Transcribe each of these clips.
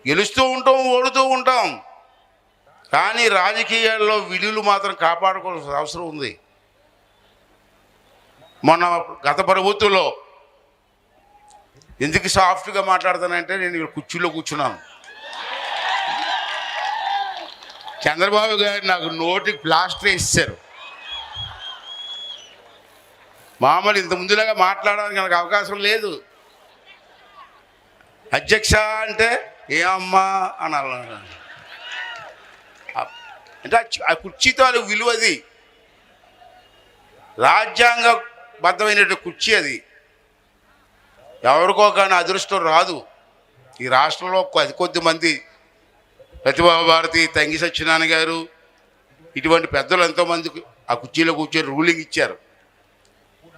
గెలుస్తూ ఉంటాం, ఓడుతూ ఉంటాం. కానీ రాజకీయాల్లో విలువలు మాత్రం కాపాడుకోవాల్సిన అవసరం ఉంది. మొన్న గత ప్రభుత్వంలో ఎందుకు సాఫ్ట్గా మాట్లాడతానంటే నేను ఇక్కడ కుర్చీలో కూర్చున్నాను. చంద్రబాబు గారు నాకు నోటికి ప్లాస్టర్ వేసేశారు. మామూలు ఇంత ముందులాగా మాట్లాడడానికి నాకు అవకాశం లేదు. అధ్యక్ష అంటే ఏ అమ్మా అనాలి. అంటే ఆ కుర్చీతో విలువది, రాజ్యాంగబద్ధమైన కుర్చీ అది. ఎవరికో కానీ అదృష్టం రాదు. ఈ రాష్ట్రంలో కొద్ది మంది ప్రతిభా భారతి, తంగి సత్యనారాయణ గారు ఇటువంటి పెద్దలు ఎంతోమందికి ఆ కుర్చీలో కూర్చొని రూలింగ్ ఇచ్చారు.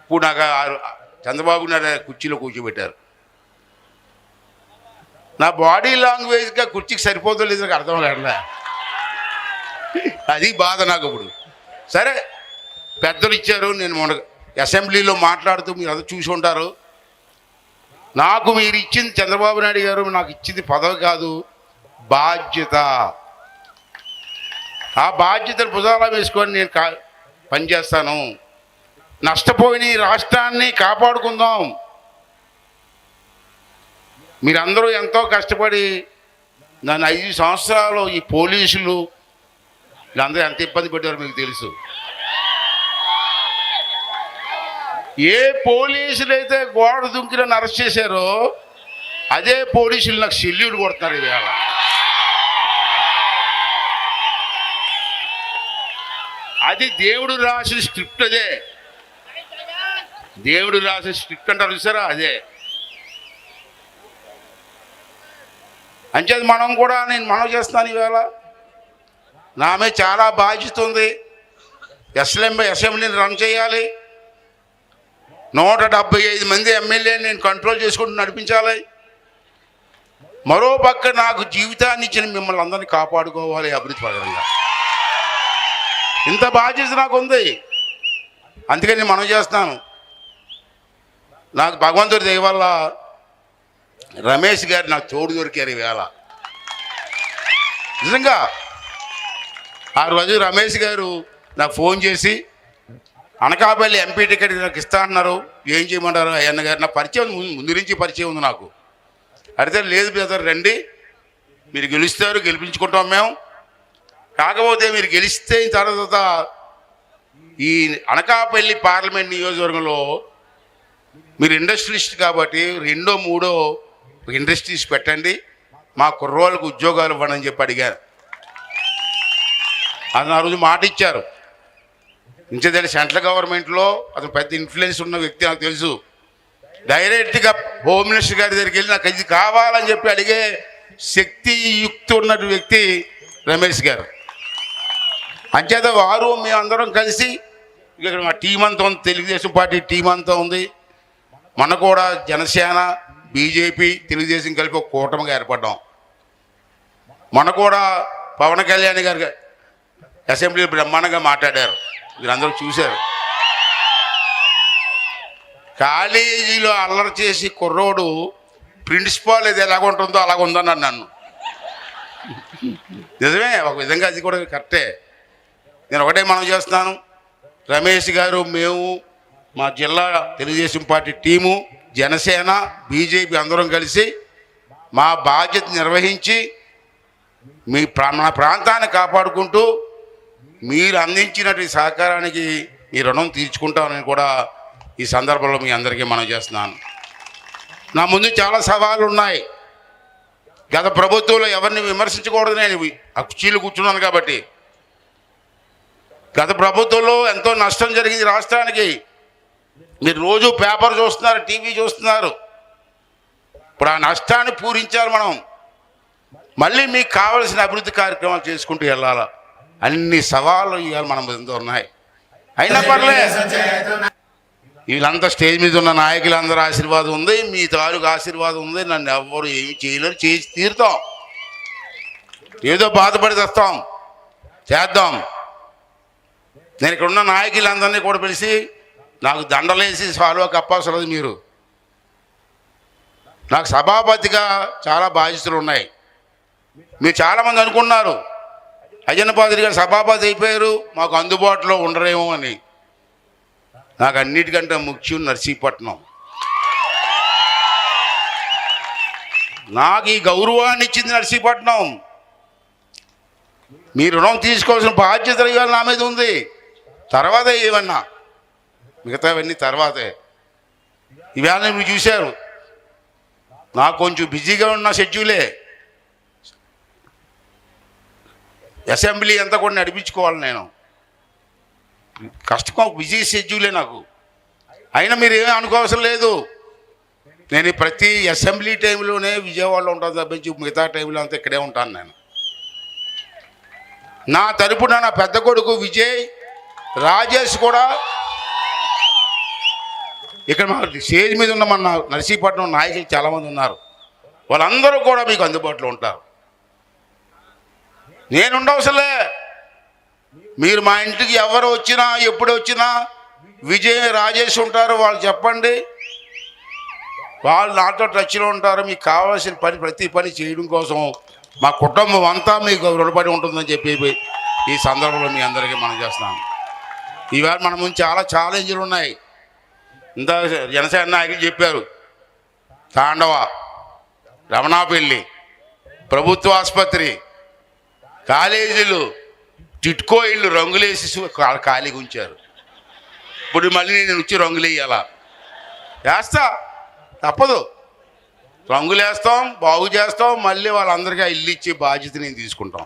ఇప్పుడు నాకు చంద్రబాబు నాయుడు కుర్చీలో కూర్చోబెట్టారు. నా బాడీ లాంగ్వేజ్గా కుర్చీకి సరిపోతుందో లేదు నాకు అర్థం కావట్లే. అది బాధ నాకు. ఇప్పుడు సరే పెద్దలు ఇచ్చారు. నేను మొన్న అసెంబ్లీలో మాట్లాడుతూ మీరు అది చూసి ఉంటారు. నాకు మీరు ఇచ్చింది, చంద్రబాబు నాయుడు గారు నాకు ఇచ్చింది పదవి కాదు, బాధ్యత. ఆ బాధ్యతను భుజాల వేసుకొని నేను పనిచేస్తాను. నష్టపోయిన ఈ రాష్ట్రాన్ని కాపాడుకుందాం. మీరందరూ ఎంతో కష్టపడి నన్ను 5 సంవత్సరాలు ఈ పోలీసులు వీళ్ళందరూ ఎంత ఇబ్బంది పెట్టారో మీకు తెలుసు. ఏ పోలీసులు అయితే గోడ దుంకి నన్ను అరెస్ట్ చేశారో అదే పోలీసులు నాకు సెల్యూట్ కొడుతున్నారు ఇవాళ. అది దేవుడు రాసిన స్క్రిప్ట్. అదే దేవుడు రాసిన స్క్రిప్ట్ అంటారు చూసారా, అదే. అంచేది మనం కూడా, నేను మనవి చేస్తాను ఇవాళ, నా మీద చాలా బాధ్యత ఉంది. అసెంబ్లీని రన్ చేయాలి. 175 మంది ఎమ్మెల్యేని నేను కంట్రోల్ చేసుకుంటూ నడిపించాలి. మరో పక్క నాకు జీవితాన్ని ఇచ్చిన మిమ్మల్ని అందరినీ కాపాడుకోవాలి అభివృద్ధి పరంగా. ఇంత బాధ్యత నాకు ఉంది. అందుకని నేను మనం చేస్తాను. నాకు భగవంతుడి దయ వల్ల రమేష్ గారు నాకు తోడు దొరికారు ఈవేళ. నిజంగా ఆ రోజు రమేష్ గారు నాకు ఫోన్ చేసి అనకాపల్లి ఎంపీ టికెట్ నాకు ఇస్తా అన్నారు, ఏం చేయమంటారు అయ్యన్న గారు. నా పరిచయం ముందు నుంచి పరిచయం ఉంది నాకు. అడితే లేదు బ్రదర్ రండి, మీరు గెలుస్తారు, గెలిపించుకుంటాం మేము. కాకపోతే మీరు గెలిస్తే తర్వాత ఈ అనకాపల్లి పార్లమెంట్ నియోజకవర్గంలో మీరు ఇండస్ట్రియలిస్ట్ కాబట్టి 2, 3 ఇండస్ట్రీస్ పెట్టండి, మా కుర్రోళ్ళకు ఉద్యోగాలు ఇవ్వండి అని చెప్పి అడిగారు. అది ఆ రోజు మాట ఇచ్చారు. ఇంచేదంటే సెంట్రల్ గవర్నమెంట్లో అతను పెద్ద ఇన్ఫ్లుయెన్స్ ఉన్న వ్యక్తి నాకు తెలుసు. డైరెక్ట్గా హోమ్ మినిస్టర్ గారి దగ్గరికి వెళ్ళి నాకు ఇది కావాలని చెప్పి అడిగే శక్తి యుక్తి ఉన్న వ్యక్తి రమేష్ గారు. అంచేత వారు మేమందరం కలిసి ఇక్కడ మా టీం అంతా ఉంది, తెలుగుదేశం పార్టీ టీం అంతా ఉంది. మన కూడా జనసేన, బీజేపీ, తెలుగుదేశం కలిపి ఒక కూటమిగా ఏర్పడ్డాం. మన కూడా పవన్ కళ్యాణ్ గారు అసెంబ్లీ బ్రహ్మాండంగా మాట్లాడారు, మీరందరూ చూశారు. కాలేజీలో అల్లరి చేసి కుర్రోడు ప్రిన్సిపాల్ ఇది ఎలాగ ఉంటుందో అలాగ ఉందన్నాడు నన్ను. నిజమే, ఒక విధంగా అది కూడా కరెక్టే. నేను ఒకటే మనం చేస్తున్నాను, రమేష్ గారు, మేము, మా జిల్లా Telugu Desam party team, Janasena, BJP అందరం కలిసి మా బాధ్యత నిర్వహించి మన ప్రాంతాన్ని కాపాడుకుంటూ మీరు అందించినటువంటి సహకారానికి ఈ రుణం తీర్చుకుంటామని కూడా ఈ సందర్భంలో మీ అందరికీ మనం చేస్తున్నాను. నా ముందు చాలా సవాళ్ళు ఉన్నాయి. గత ప్రభుత్వంలో ఎవరిని విమర్శించకూడదు, నేను ఆ కుర్చీలు కూర్చున్నాను కాబట్టి. గత ప్రభుత్వంలో ఎంతో నష్టం జరిగింది రాష్ట్రానికి. మీరు రోజు పేపర్ చూస్తున్నారు, టీవీ చూస్తున్నారు. ఇప్పుడు ఆ నష్టాన్ని పూరించాలి మనం. మళ్ళీ మీకు కావలసిన అభివృద్ధి కార్యక్రమాలు చేసుకుంటూ వెళ్ళాలి. అన్ని సవాళ్ళు ఇవాళ మన ముందు ఉన్నాయి. అయినా పర్లేదు, వీళ్ళంతా స్టేజ్ మీద ఉన్న నాయకులందరూ ఆశీర్వాదం ఉంది, మీ తాలూకు ఆశీర్వాదం ఉంది. నన్ను ఎవ్వరు ఏమి చేయలేరు, చేసి తీరుతాం. ఏదో బాధపడి తెస్తాం, చేద్దాం. నేను ఇక్కడ ఉన్న నాయకులందరినీ కూడా పిలిచి నాకు దండలేసి సాల్వా కప్పాల్సిన మీరు. నాకు సభాపతిగా చాలా బాధ్యతలు ఉన్నాయి. మీరు చాలామంది అనుకున్నారు అయ్యన్న పాత్రి గారు సభాపతి అయిపోయారు, మాకు అందుబాటులో ఉండరేమో అని. నాకు అన్నిటికంటే ముఖ్యం నర్సీపట్నం. నాకు ఈ గౌరవాన్ని ఇచ్చింది నర్సీపట్నం. మీ రుణం తీసుకోవాల్సిన బాధ్యత ఇవాళ నా మీద ఉంది. తర్వాత ఏమన్నా మిగతావన్నీ తర్వాతే. ఇవాళ మీరు చూశారు, నాకు కొంచెం బిజీగా ఉన్న షెడ్యూలే. అసెంబ్లీ అంతా కూడా నడిపించుకోవాలి నేను. కష్టం, బిజీ షెడ్యూలే నాకు. అయినా మీరు ఏమీ అనుకోవసరం లేదు. నేను ప్రతి అసెంబ్లీ టైంలోనే విజయవాడలో ఉంటాను తప్పించి మిగతా టైంలో అంతా ఇక్కడే ఉంటాను నేను. నా తరపున నా పెద్ద కొడుకు విజయ్, రాజేష్ కూడా ఇక్కడ మా స్టేజ్ మీద ఉన్న మన నర్సీపట్నం నాయకులు చాలామంది ఉన్నారు. వాళ్ళందరూ కూడా మీకు అందుబాటులో ఉంటారు. నేను ఉండవసలే. మీరు మా ఇంటికి ఎవరు వచ్చినా ఎప్పుడు వచ్చినా విజయ్, రాజేష్ ఉంటారు. వాళ్ళు చెప్పండి, వాళ్ళు నాతో టచ్లో ఉంటారు. మీకు కావాల్సిన పని ప్రతి పని చేయడం కోసం మా కుటుంబం అంతా మీకు రుణపడి ఉంటుందని చెప్పి ఈ సందర్భంలో మీ అందరికీ మనం చేస్తున్నాం. ఈవేళ మన ముందు చాలా ఛాలెంజ్లు ఉన్నాయి. ఇంత జనసేన నాయకులు చెప్పారు, తాండవ, రమణాపల్లి, ప్రభుత్వ ఆసుపత్రి, కాలేజీలు, టిట్కో ఇళ్ళు రంగులేసి ఖాళీగా ఉంచారు. ఇప్పుడు మళ్ళీ నేను వచ్చి రంగులు వేయాలా? వేస్తా, తప్పదు. రంగులు వేస్తాం, బాగు చేస్తాం, మళ్ళీ వాళ్ళందరికీ ఆ ఇల్లు ఇచ్చే బాధ్యత నేను తీసుకుంటాం.